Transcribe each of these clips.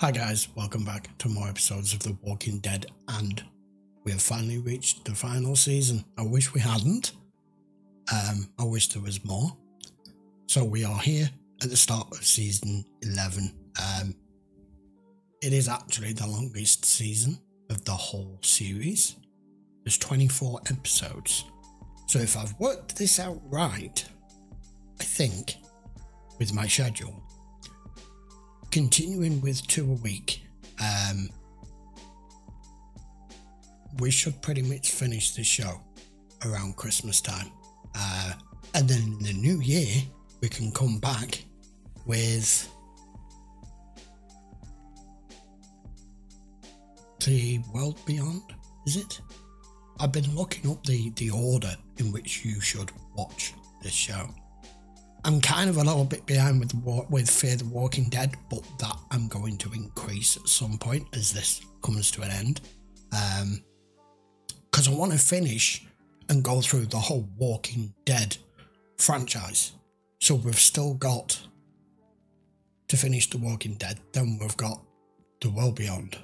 Hi guys, welcome back to more episodes of The Walking Dead, and we have finally reached the final season. I wish we hadn't. I wish there was more. So we are here at the start of season 11. It is actually the longest season of the whole series. There's 24 episodes. So if I've worked this out right, I think, with my schedule, continuing with 2 a week, we should pretty much finish the show around Christmas time. And then in the new year, we can come back with The World Beyond, is it? I've been looking up the order in which you should watch this show. I'm kind of a little bit behind with Fear the Walking Dead, but that I'm going to increase at some point as this comes to an end. Because I want to finish and go through the whole Walking Dead franchise. So we've still got to finish The Walking Dead, then we've got The World Beyond,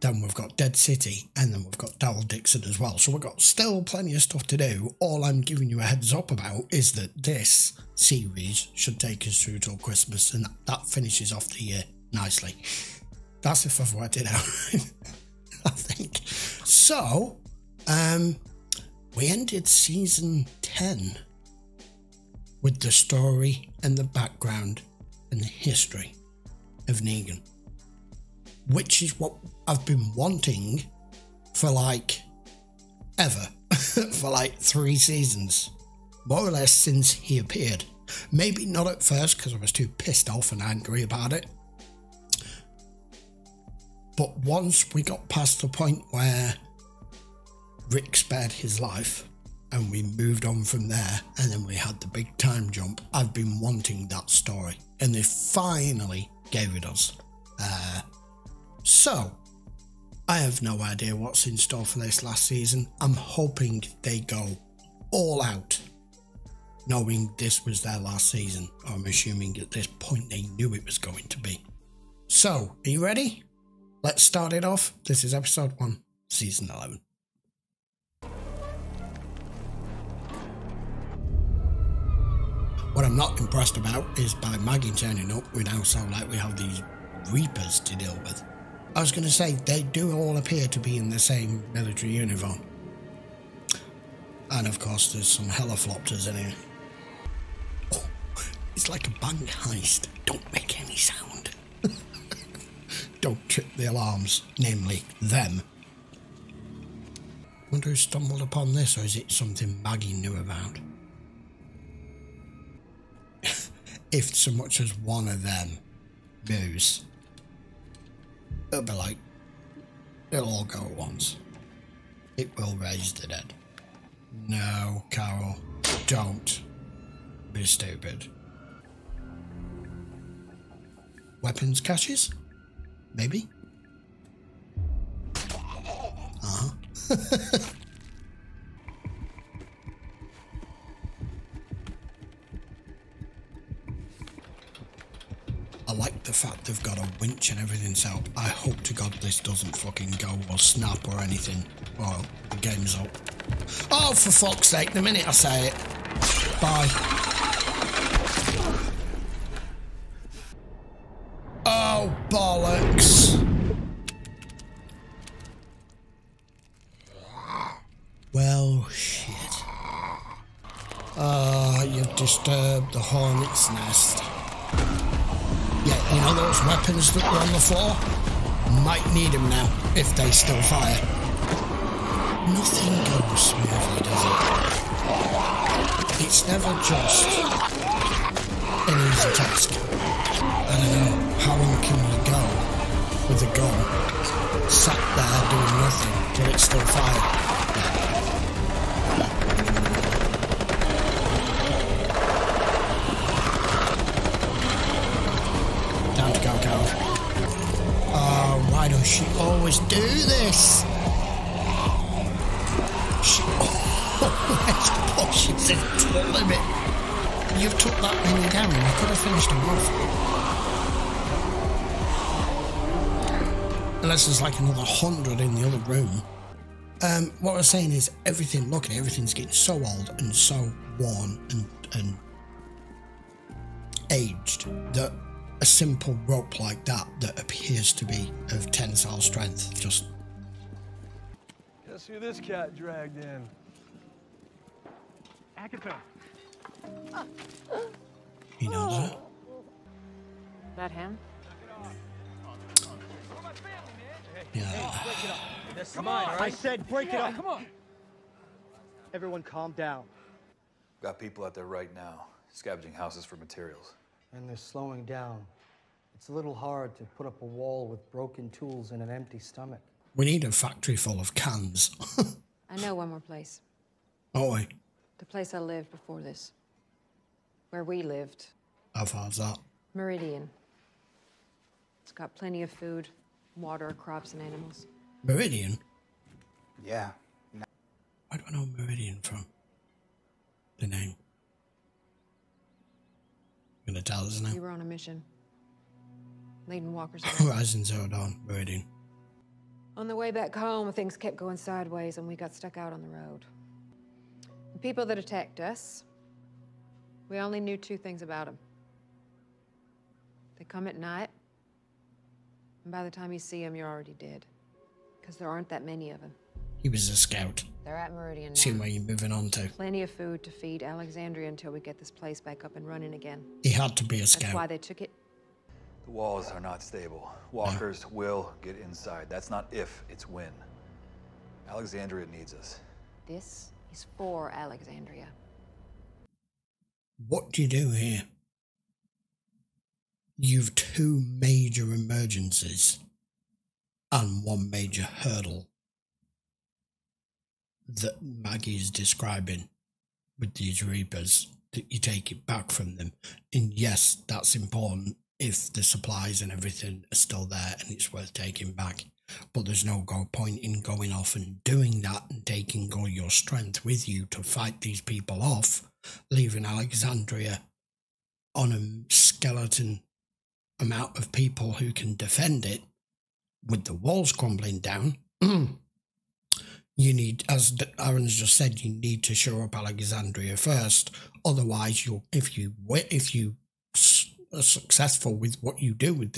then we've got Dead City, and then we've got Daryl Dixon as well. So we've got still plenty of stuff to do. All I'm giving you a heads up about is that this series should take us through till Christmas, and that finishes off the year nicely. That's if I've worked it out, I think. So, we ended season 10 with the story and the background and the history of Negan, which is what I've been wanting for like ever, for like 3 seasons, more or less since he appeared. Maybe not at first because I was too pissed off and angry about it, but once we got past the point where Rick spared his life and we moved on from there, and then we had the big time jump, I've been wanting that story, and they finally gave it us. So, I have no idea what's in store for this last season. I'm hoping they go all out, knowing this was their last season. I'm assuming at this point they knew it was going to be. So, are you ready? Let's start it off. This is episode 1, season 11. What I'm not impressed about is by Maggie turning up, we now sound like we have these Reapers to deal with. I was going to say, they do all appear to be in the same military uniform. And of course, there's some heliflopters in here. Oh, it's like a bank heist. Don't make any sound. Don't trip the alarms, namely them. Wonder who stumbled upon this, or is it something Maggie knew about? If so much as one of them moves, it'll be like, it'll all go at once. It will raise the dead. No, Carol, don't be stupid. Weapons caches? Maybe? Uh-huh. I like the fact they've got a winch and everything set up. I hope to God this doesn't fucking go or snap or anything. Well, the game's up. Oh, for fuck's sake, the minute I say it. Bye. Oh, bollocks. Well, shit. You've disturbed the hornet's nest. Yeah, you know those weapons that were on the floor? Might need them now, if they still fire. Nothing goes smoothly, does it? It's never just an easy task. I don't know, how long can you go with a gun, sat there doing nothing, till it's still fired? Why does she always do this? She always pushes it to the limit. You've took that many down. I could have finished them off. Unless there's like another 100 in the other room. What I was saying is everything, look at it, everything's getting so old and so worn and aged that a simple rope like that appears to be of tensile strength just... Guess who this cat dragged in? Agatha. He knows it. That him? Yeah. This is mine, right? I said break it up. Come on. Everyone calm down. Got people out there right now, scavenging houses for materials. And they're slowing down. It's a little hard to put up a wall with broken tools and an empty stomach. We need a factory full of cans. I know one more place. Oh, wait. The place I lived before this. Where we lived. How far's that? Meridian. It's got plenty of food, water, crops, and animals. Meridian? Yeah. Where do I know Meridian from? The name. You gonna tell us now? We were on a mission. Leading walkers. Horizon Zero Dawn, Meridian. On the way back home, things kept going sideways and we got stuck out on the road. The people that attacked us, we only knew two things about them. They come at night, and by the time you see them, you're already dead. Because there aren't that many of them. He was a scout. They're at Meridian now. Seeing where you're moving on to. Plenty of food to feed Alexandria until we get this place back up and running again. He had to be a scout. That's why they took it. The walls are not stable. Walkers will get inside. That's not if, it's when. Alexandria needs us. This is for Alexandria. What do you do here? You've two major emergencies and one major hurdle that Maggie is describing with these Reapers, that you take it back from them. And yes, that's important if the supplies and everything are still there and it's worth taking back. But there's no point in going off and doing that and taking all your strength with you to fight these people off, leaving Alexandria on a skeleton amount of people who can defend it with the walls crumbling down. You need, as Aaron's just said, you need to shore up Alexandria first. Otherwise, if you are successful with what you do with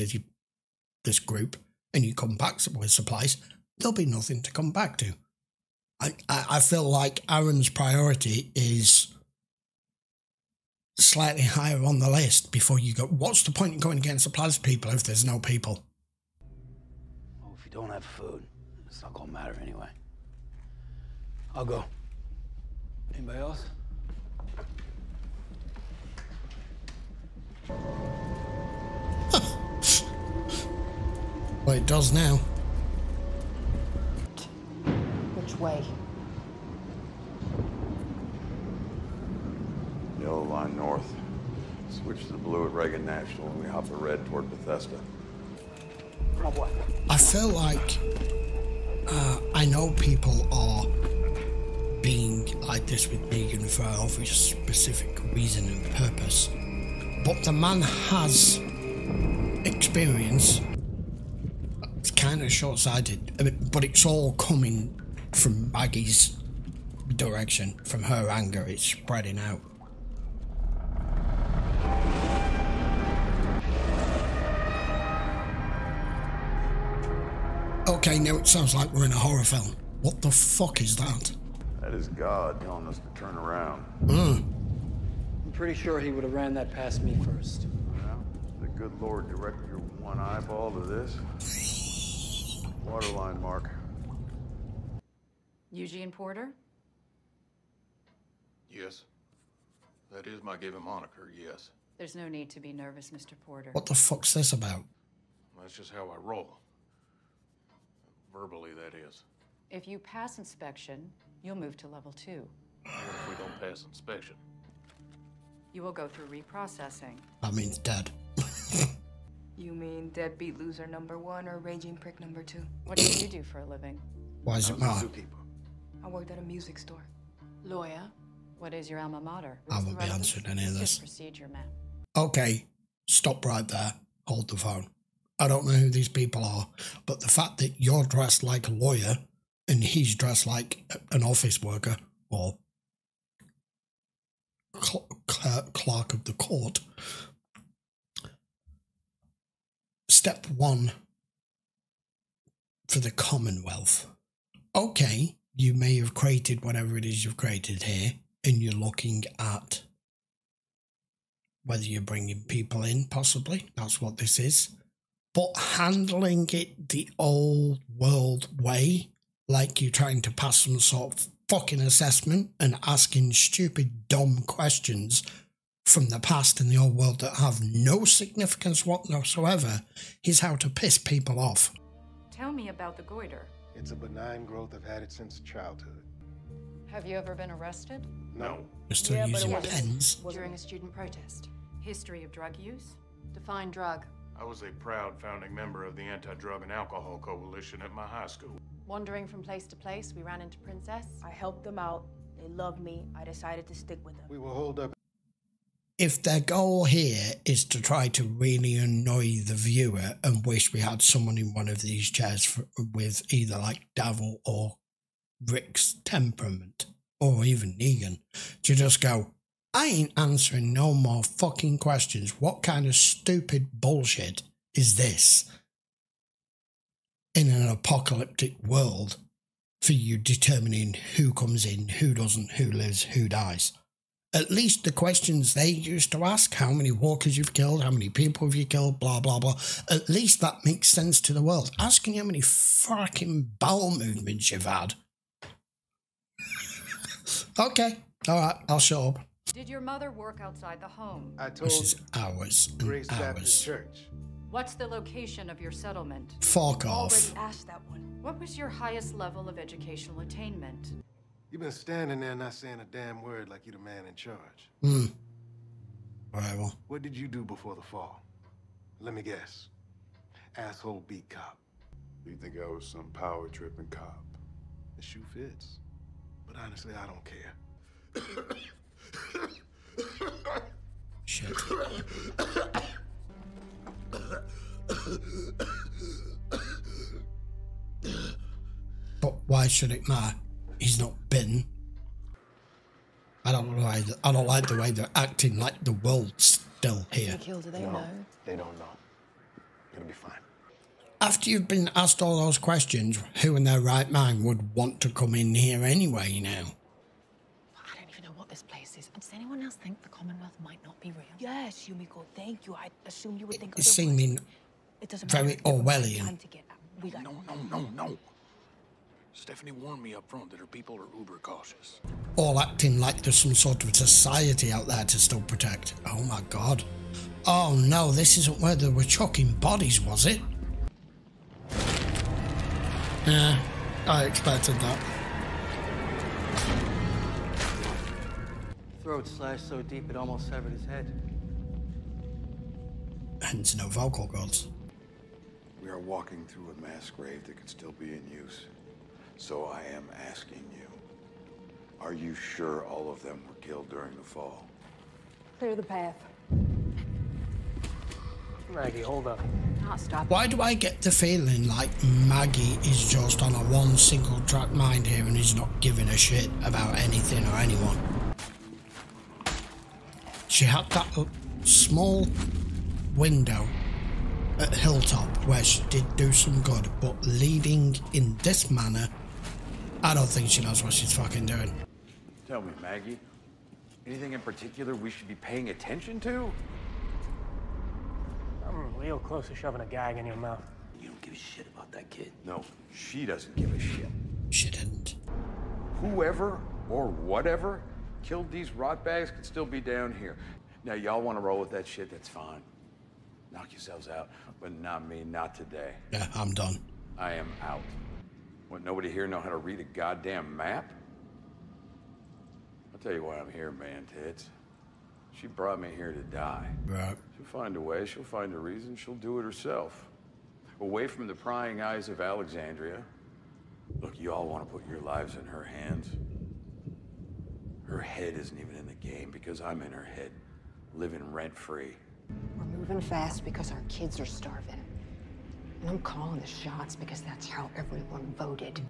this group and you come back with supplies, there'll be nothing to come back to. I feel like Aaron's priority is slightly higher on the list before you go. What's the point in going against supplies people if there's no people? Well, if you don't have food, it's not gonna matter anyway. I'll go. Anybody else? Well, it does now. Which way? Yellow line north. Switch to the blue at Reagan National, and we hop the red toward Bethesda. I feel like I know people are being like this with Negan for a very specific reason and purpose, but the man has experience. It's kind of short-sighted, but it's all coming from Maggie's direction, from her anger. It's spreading out. Okay, now it sounds like we're in a horror film. What the fuck is that? That is God telling us to turn around. I'm pretty sure he would have ran that past me first. Well, the good Lord directed your one eyeball to this. Waterline mark. Eugene Porter? Yes. That is my given moniker, yes. There's no need to be nervous, Mr. Porter. What the fuck's this about? That's just how I roll. Verbally, that is. If you pass inspection, you'll move to level 2. What if we don't pass inspection? You will go through reprocessing. That means dead. You mean deadbeat loser number 1 or raging prick number 2? What do you do for a living? Why does it matter? I worked at a music store. Lawyer. What is your alma mater? I won't be answering any of It's this. just procedure, ma'am. Okay, stop right there. Hold the phone. I don't know who these people are, but the fact that you're dressed like a lawyer and he's dressed like an office worker or clerk of the court. Step one for the Commonwealth. Okay, you may have created whatever it is you've created here, and you're looking at whether you're bringing people in, possibly. That's what this is. But handling it the old world way, like you're trying to pass some sort of fucking assessment and asking stupid, dumb questions from the past in the old world that have no significance whatsoever, is how to piss people off. Tell me about the goiter. It's a benign growth. I've had it since childhood. Have you ever been arrested? No. You're still using pens. During a student protest. History of drug use? Define drug. I was a proud founding member of the Anti-Drug and Alcohol Coalition at my high school. Wandering from place to place, we ran into Princess. I helped them out. They loved me. I decided to stick with them. We will hold up. If their goal here is to try to really annoy the viewer and wish we had someone in one of these chairs with either like Davil or Rick's temperament, or even Negan, to just go, I ain't answering no more fucking questions. What kind of stupid bullshit is this? In an apocalyptic world, for you determining who comes in, who doesn't, who lives, who dies. At least the questions they used to ask, how many walkers you've killed, how many people have you killed, blah, blah, blah. At least that makes sense to the world. Asking how many fucking bowel movements you've had. Okay, all right, I'll shut up. Did your mother work outside the home? I told This is hours and Grace Baptist hours. Church. What's the location of your settlement? Fuck off. Already asked that one. What was your highest level of educational attainment? You've been standing there not saying a damn word like you're the man in charge. Whatever. What did you do before the fall? Let me guess. Asshole beat cop. You think I was some power-tripping cop? The shoe fits. But honestly, I don't care. Shit. But why should it matter? He's not bitten. I don't like the way they're acting like the world's still here. Killed, do they know? They don't know. It'll be fine. After you've been asked all those questions, who in their right mind would want to come in here anyway now? I don't even know what this place is. Does anyone else think the Commonwealth might not be real? Yes, Yumiko, thank you. I assumed you would think It's otherwise. seeming It doesn't very matter. Give us Orwellian. time to get out. We got No. Stephanie warned me up front that her people are uber cautious. All acting like there's some sort of society out there to still protect. Oh my god. Oh no, this isn't where they were chucking bodies, was it? Yeah, I expected that. Throat slashed so deep it almost severed his head. Hence no vocal cords. We are walking through a mass grave that could still be in use. So I am asking you, are you sure all of them were killed during the fall? Clear the path. Maggie, hold up. Not stop. Why do I get the feeling like Maggie is just on a one single track mind here and is not giving a shit about anything or anyone? She had that small window at Hilltop where she did do some good, but leading in this manner, I don't think she knows what she's fucking doing. Tell me, Maggie, anything in particular we should be paying attention to? I'm real close to shoving a gag in your mouth. You don't give a shit about that kid. No, she doesn't give a shit. She didn't. Whoever or whatever killed these rotbags could still be down here. Now, y'all want to roll with that shit, that's fine. Knock yourselves out, but not me, not today. Yeah, I'm done. I am out. What, nobody here know how to read a goddamn map? I'll tell you why I'm here, man, Tits. She brought me here to die. Right. She'll find a way, she'll find a reason, she'll do it herself. Away from the prying eyes of Alexandria. Look, you all want to put your lives in her hands. Her head isn't even in the game because I'm in her head, living rent-free. We're moving fast because our kids are starving. And I'm calling the shots because that's how everyone voted.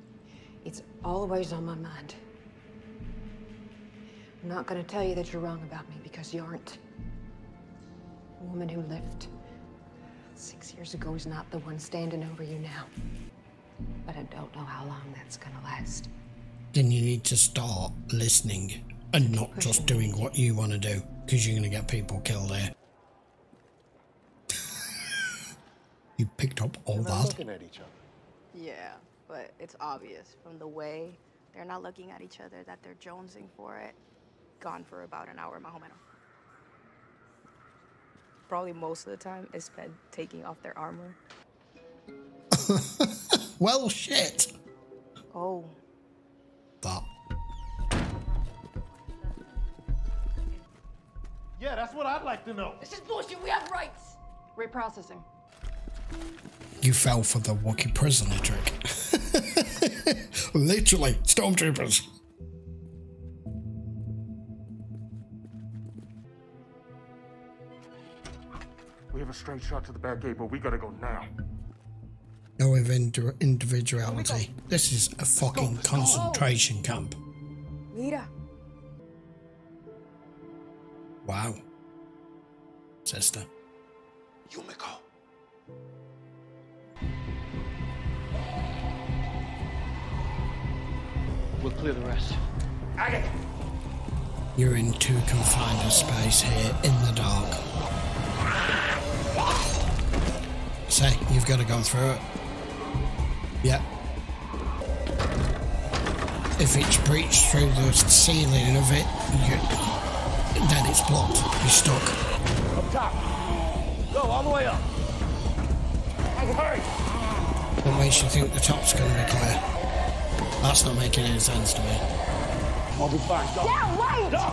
It's always on my mind. I'm not gonna tell you that you're wrong about me because you aren't. The woman who lived 6 years ago is not the one standing over you now. But I don't know how long that's gonna last. Then you need to start listening and not just doing what you want to do, because you're going to get people killed here. You picked up all that. Looking at each other. Yeah, but it's obvious from the way they're not looking at each other that they're jonesing for it. Gone for about an hour, más o menos. Probably most of the time is spent taking off their armor. Well, shit. Oh. That. Yeah, that's what I'd like to know. This is bullshit. We have rights. Reprocessing. You fell for the Wookiee prisoner trick. Literally, stormtroopers. We have a straight shot to the back gate, but we gotta go now. No individuality. This is a fucking concentration camp. Mira. Wow. Sister. Yumiko. We'll clear the rest. You're in too confined a space here in the dark. Say, you've got to go through it. Yep. If it's breached through the ceiling of it, then it's blocked. You're stuck. Up top. Go all the way up. Hurry. What makes you think the top's going to be clear? That's not making any sense to me. I'll be fine. Go. Yeah, right. Go.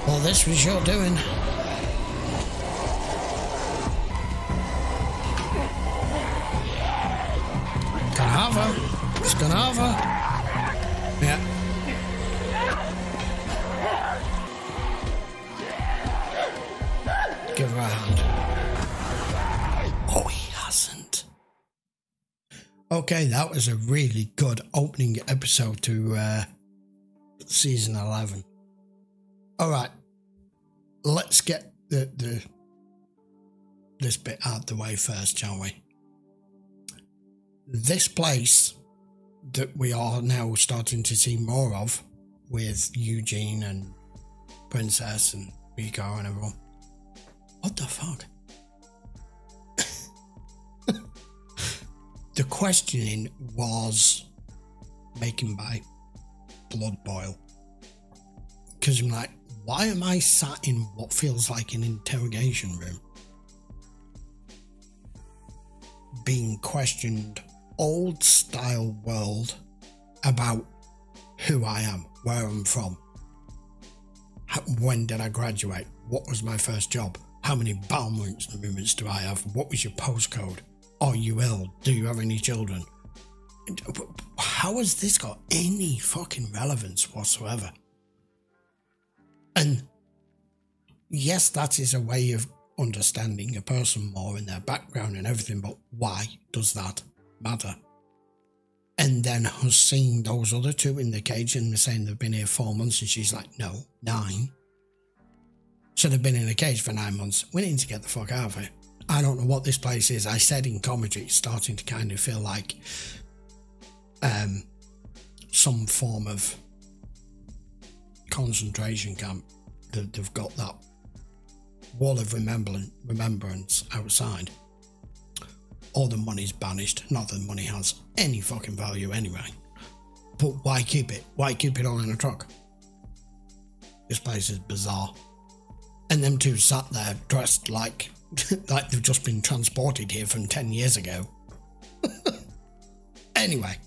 Well, this was your doing. Gonna have her. It's gonna have her. Yeah. Give her a hand. Oh, he hasn't. Okay, that was a really good opening episode to season 11. All right, let's get this bit out of the way first, shall we? This place that we are now starting to see more of, with Eugene and Princess and Rico and everyone. What the fuck? The questioning was making my blood boil. Because I'm like, why am I sat in what feels like an interrogation room? Being questioned old style world about who I am, where I'm from. When did I graduate? What was my first job? How many bowel movements do I have? What was your postcode? Are you ill? Do you have any children? How has this got any fucking relevance whatsoever? And yes, that is a way of understanding a person more in their background and everything, but why does that matter? And then her seeing those other two in the cage and saying they've been here 4 months, and she's like, no, 9. So they've been in a cage for 9 months. We need to get the fuck out of here. I don't know what this place is. I said in commentary, it's starting to kind of feel like some form of concentration camp. They've got that wall of remembrance outside. All the money's banished. Not that the money has any fucking value anyway. But why keep it? Why keep it all in a truck? This place is bizarre. And them two sat there dressed like they've just been transported here from 10 years ago. Anyway,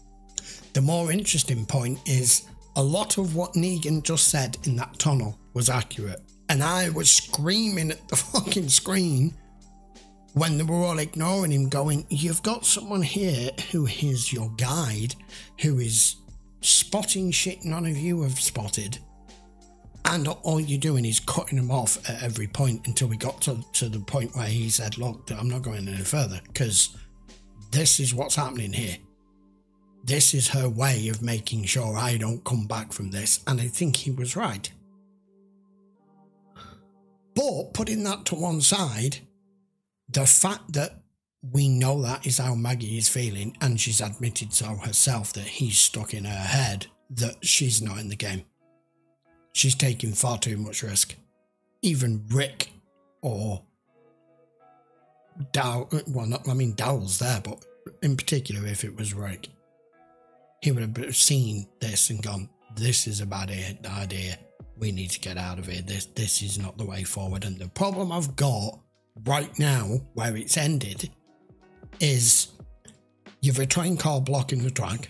the more interesting point is a lot of what Negan just said in that tunnel was accurate. And I was screaming at the fucking screen when they were all ignoring him, going, you've got someone here who is your guide, who is spotting shit none of you have spotted. And all you're doing is cutting him off at every point until we got to the point where he said, look, I'm not going any further because this is what's happening here. This is her way of making sure I don't come back from this. And I think he was right. But putting that to one side, the fact that we know that is how Maggie is feeling, and she's admitted so herself that he's stuck in her head that she's not in the game. She's taking far too much risk. Even Rick or Dowell's there, but in particular, if it was Rick, he would have seen this and gone, this is a bad idea. We need to get out of here. This is not the way forward. And the problem I've got right now, where it's ended, is you've a train car blocking the track.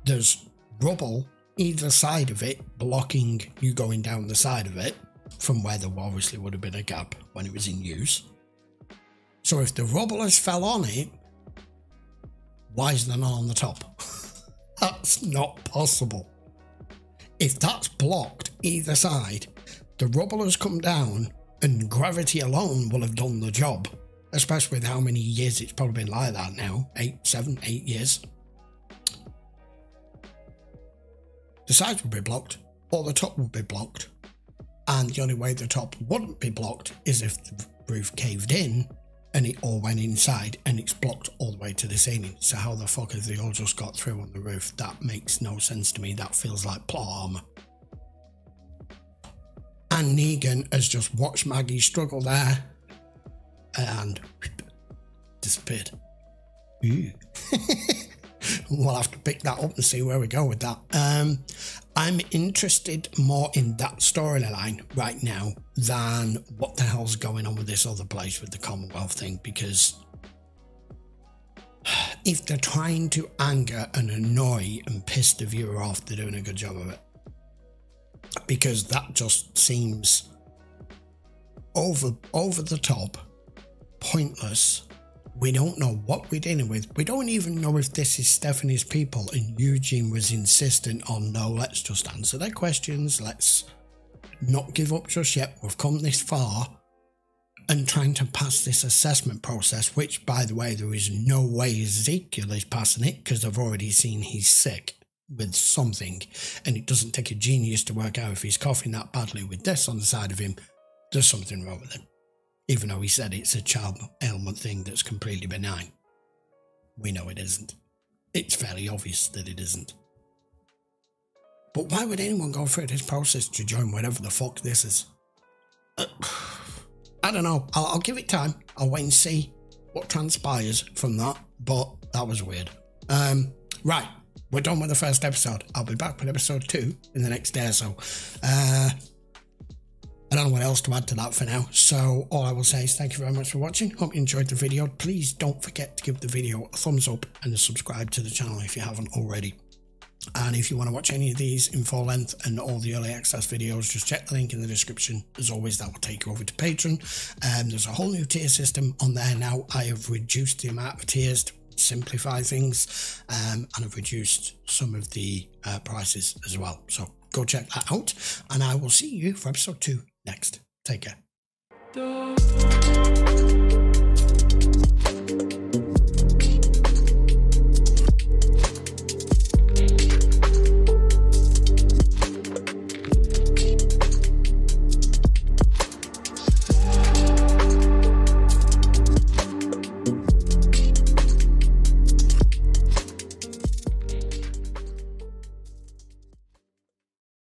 There's rubble either side of it blocking you going down the side of it from where there obviously would have been a gap when it was in use. So if the rubble has fell on it, why is there not on the top? That's not possible. If that's blocked either side, the rubble has come down and gravity alone will have done the job, especially with how many years it's probably been like that now, 7, 8 years. The sides would be blocked, or the top would be blocked. And the only way the top wouldn't be blocked is if the roof caved in and it all went inside and it's blocked all the way to the ceiling. So how the fuck have they all just got through on the roof? That makes no sense to me. That feels like plot armor. And Negan has just watched Maggie struggle there and disappeared. We'll have to pick that up and see where we go with that. I'm interested more in that storyline right now than what the hell's going on with this other place with the Commonwealth thing, because if they're trying to anger and annoy and piss the viewer off, they're doing a good job of it. Because that just seems over the top, pointless. We don't know what we're dealing with. We don't even know if this is Stephanie's people, and Eugene was insistent on, no, let's just answer their questions. Let's not give up just yet. We've come this far, and trying to pass this assessment process, which, by the way, there is no way Ezekiel is passing it because I've already seen he's sick with something, and it doesn't take a genius to work out if he's coughing that badly with this on the side of him, there's something wrong with him. Even though he said it's a child ailment thing that's completely benign. We know it isn't. It's fairly obvious that it isn't. But why would anyone go through this process to join whatever the fuck this is? I don't know. I'll give it time. I'll wait and see what transpires from that. But that was weird. Right. We're done with the first episode. I'll be back with episode 2 in the next day or so. I don't know what else to add to that for now. So all I will say is thank you very much for watching. Hope you enjoyed the video. Please don't forget to give the video a thumbs up and subscribe to the channel if you haven't already. And if you want to watch any of these in full length and all the early access videos, just check the link in the description. As always, that will take you over to Patreon. There's a whole new tier system on there now. I have reduced the amount of tiers to simplify things, and I've reduced some of the prices as well. So go check that out, and I will see you for episode 2 next. Take care.